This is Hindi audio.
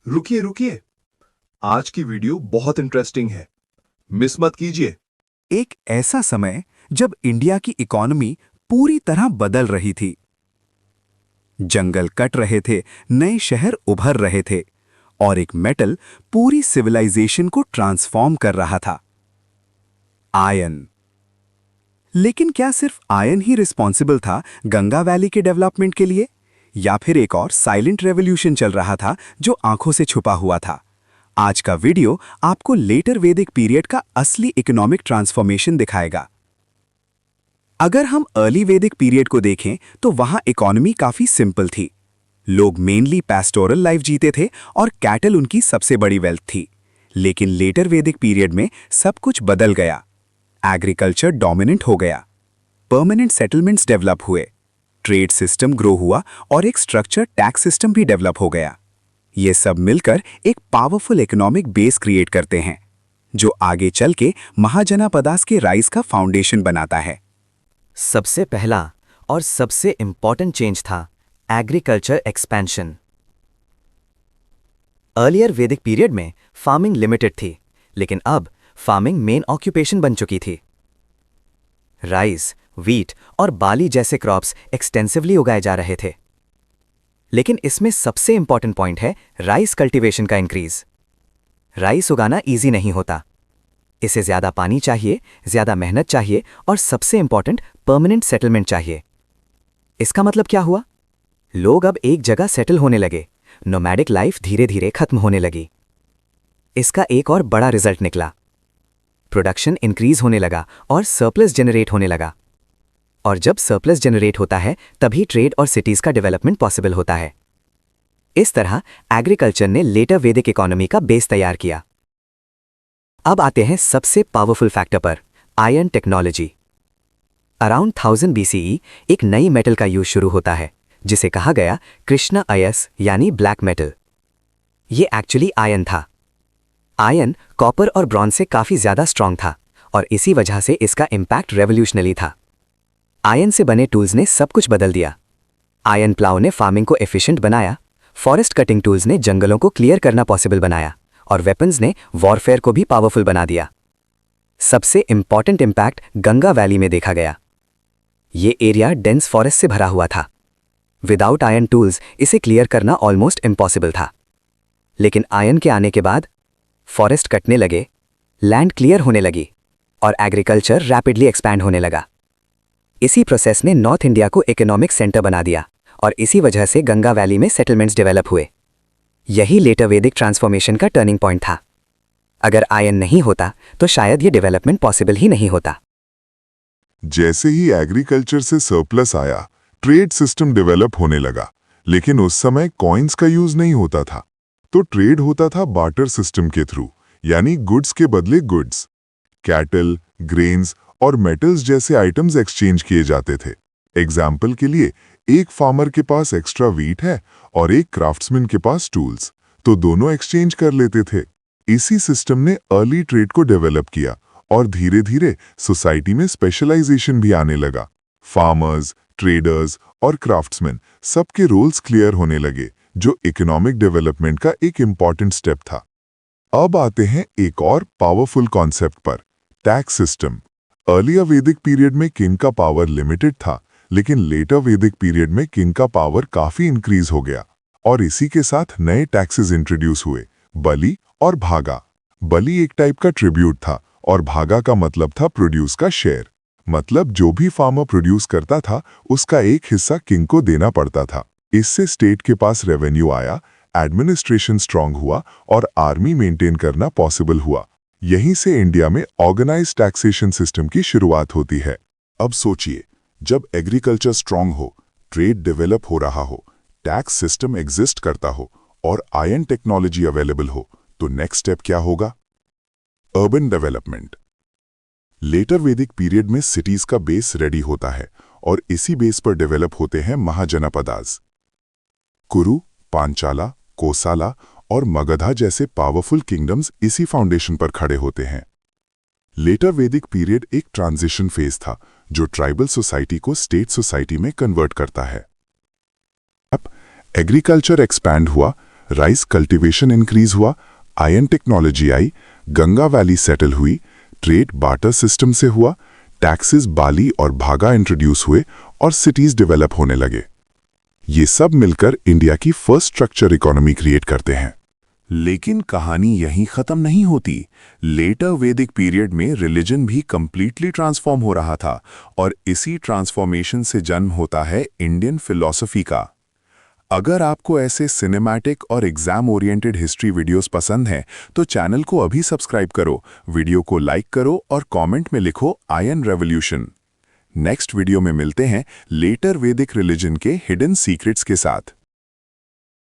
रुकिए रुकिए, आज की वीडियो बहुत इंटरेस्टिंग है। मिस मत कीजिए। एक ऐसा समय जब इंडिया की इकोनॉमी पूरी तरह बदल रही थी। जंगल कट रहे थे, नए शहर उभर रहे थे और एक मेटल पूरी सिविलाइजेशन को ट्रांसफॉर्म कर रहा था, आयरन। लेकिन क्या सिर्फ आयरन ही रिस्पॉन्सिबल था गंगा वैली के डेवलपमेंट के लिए, या फिर एक और साइलेंट रेवोल्यूशन चल रहा था जो आंखों से छुपा हुआ था? आज का वीडियो आपको लेटर वैदिक पीरियड का असली इकोनॉमिक ट्रांसफॉर्मेशन दिखाएगा। अगर हम अर्ली वैदिक पीरियड को देखें तो वहां इकोनॉमी काफी सिंपल थी। लोग मेनली पैस्टोरल लाइफ जीते थे और कैटल उनकी सबसे बड़ी वेल्थ थी। लेकिन लेटर वैदिक पीरियड में सब कुछ बदल गया। एग्रीकल्चर डोमिनेंट हो गया, परमानेंट सेटलमेंट्स डेवलप हुए, ट्रेड सिस्टम ग्रो हुआ और एक स्ट्रक्चर टैक्स सिस्टम भी डेवलप हो गया। ये सब मिलकर एक पावरफुल इकोनॉमिक बेस क्रिएट करते हैं, जो आगे चल के महाजनापदास के राइज का फाउंडेशन बनाता है। सबसे पहला और सबसे इंपॉर्टेंट चेंज था एग्रीकल्चर एक्सपेंशन। अर्लियर वैदिक पीरियड में फार्मिंग लिमिटेड थी, लेकिन अब फार्मिंग मेन ऑक्यूपेशन बन चुकी थी। राइस, व्हीट और बार्ली जैसे क्रॉप्स एक्सटेंसिवली उगाए जा रहे थे। लेकिन इसमें सबसे इंपॉर्टेंट पॉइंट है राइस कल्टीवेशन का इंक्रीज। राइस उगाना इजी नहीं होता। इसे ज्यादा पानी चाहिए, ज्यादा मेहनत चाहिए और सबसे इंपॉर्टेंट परमानेंट सेटलमेंट चाहिए। इसका मतलब क्या हुआ? लोग अब एक जगह सेटल होने लगे, नोमैडिक लाइफ धीरे धीरे खत्म होने लगी। इसका एक और बड़ा रिजल्ट निकला। प्रोडक्शन इंक्रीज होने लगा और सरप्लस जनरेट होने लगा। और जब सरप्लस जनरेट होता है तभी ट्रेड और सिटीज का डेवलपमेंट पॉसिबल होता है। इस तरह एग्रीकल्चर ने लेटर वैदिक इकोनॉमी का बेस तैयार किया। अब आते हैं सबसे पावरफुल फैक्टर पर, आयरन टेक्नोलॉजी। अराउंड 1000 BCE एक नई मेटल का यूज शुरू होता है, जिसे कहा गया कृष्णा अयस यानी ब्लैक मेटल। ये एक्चुअली आयरन था। आयरन कॉपर और ब्रॉन्ज से काफी ज्यादा स्ट्रांग था और इसी वजह से इसका इंपैक्ट रेवोल्यूशनरी था। आयरन से बने टूल्स ने सब कुछ बदल दिया। आयरन प्लाउ ने फार्मिंग को एफिशिएंट बनाया, फॉरेस्ट कटिंग टूल्स ने जंगलों को क्लियर करना पॉसिबल बनाया और वेपन्स ने वॉरफेयर को भी पावरफुल बना दिया। सबसे इंपॉर्टेंट इंपैक्ट गंगा वैली में देखा गया। ये एरिया डेंस फॉरेस्ट से भरा हुआ था। विदाउट आयरन टूल्स इसे क्लियर करना ऑलमोस्ट इम्पॉसिबल था। लेकिन आयरन के आने के बाद फॉरेस्ट कटने लगे, लैंड क्लियर होने लगी और एग्रीकल्चर रैपिडली एक्सपैंड होने लगा। इसी प्रोसेस ने नॉर्थ इंडिया को इकोनॉमिक सेंटर बना दिया और इसी वजह से गंगा वैली में सेटलमेंट्स डेवलप हुए। यही लेटर वैदिक ट्रांसफॉर्मेशन का टर्निंग पॉइंट था। अगर आयरन नहीं होता तो शायद ये डेवलपमेंट पॉसिबल ही नहीं होता। जैसे ही एग्रीकल्चर से सरप्लस आया, ट्रेड सिस्टम डेवलप होने लगा। लेकिन उस समय कॉइन्स का यूज नहीं होता था, तो ट्रेड होता था बार्टर सिस्टम के थ्रू, यानी गुड्स के बदले गुड्स। कैटल, ग्रेन्स और मेटल्स जैसे आइटम्स एक्सचेंज किए जाते थे। एग्जाम्पल के लिए, एक फार्मर के पास एक्स्ट्रा व्हीट है और एक क्राफ्ट्समैन के पास टूल्स, तो दोनों एक्सचेंज कर लेते थे। इसी सिस्टम ने अर्ली ट्रेड को डेवलप किया और धीरे धीरे सोसाइटी में स्पेशलाइजेशन भी आने लगा। फार्मर्स, ट्रेडर्स और क्राफ्ट्समैन सबके रोल्स क्लियर होने लगे, जो इकोनॉमिक डेवलपमेंट का एक इम्पॉर्टेंट स्टेप था। अब आते हैं एक और पावरफुल कॉन्सेप्ट पर, टैक्स सिस्टम। अर्लियर वैदिक पीरियड में किंग का पावर लिमिटेड था, लेकिन लेटर वैदिक पीरियड में किंग का पावर काफी इंक्रीज हो गया और इसी के साथ नए टैक्सेस इंट्रोड्यूस हुए, बलि और भागा। बलि एक टाइप का ट्रिब्यूट था और भागा का मतलब था प्रोड्यूस का शेयर। मतलब जो भी फार्मर प्रोड्यूस करता था उसका एक हिस्सा किंग को देना पड़ता था। इससे स्टेट के पास रेवेन्यू आया, एडमिनिस्ट्रेशन स्ट्रांग हुआ और आर्मी मेंटेन करना पॉसिबल हुआ। यहीं से इंडिया में ऑर्गेनाइज्ड टैक्सेशन सिस्टम की शुरुआत होती है। अब सोचिए, जब एग्रीकल्चर स्ट्रांग हो, ट्रेड डेवलप हो रहा हो, टैक्स सिस्टम एग्जिस्ट करता हो और आयरन टेक्नोलॉजी अवेलेबल हो, तो नेक्स्ट स्टेप क्या होगा? Urban development. लेटर वैदिक पीरियड में सिटीज का बेस रेडी होता है और इसी बेस पर डेवलप होते हैं महाजनपदास। कुरु, पांचाला, कोसाला और मगधा जैसे पावरफुल किंगडम्स इसी फाउंडेशन पर खड़े होते हैं। लेटर वैदिक पीरियड एक ट्रांजिशन फेज था जो ट्राइबल सोसाइटी को स्टेट सोसाइटी में कन्वर्ट करता है। अब एग्रीकल्चर एक्सपैंड हुआ, राइस कल्टीवेशन इंक्रीज हुआ, आयन टेक्नोलॉजी आई, गंगा वैली सेटल हुई, ट्रेड बार्टर सिस्टम से हुआ, टैक्सेस बाली और भागा इंट्रोड्यूस हुए और सिटीज डेवलप होने लगे। ये सब मिलकर इंडिया की फर्स्ट स्ट्रक्चर इकोनॉमी क्रिएट करते हैं। लेकिन कहानी यहीं खत्म नहीं होती। लेटर वैदिक पीरियड में रिलीजन भी कंप्लीटली ट्रांसफॉर्म हो रहा था और इसी ट्रांसफॉर्मेशन से जन्म होता है इंडियन फिलॉसफी का। अगर आपको ऐसे सिनेमैटिक और एग्जाम ओरिएंटेड हिस्ट्री वीडियोस पसंद हैं तो चैनल को अभी सब्सक्राइब करो, वीडियो को लाइक करो और कमेंट में लिखो आयन रेवोल्यूशन। नेक्स्ट वीडियो में मिलते हैं लेटर वैदिक रिलीजन के हिडन सीक्रेट्स के साथ।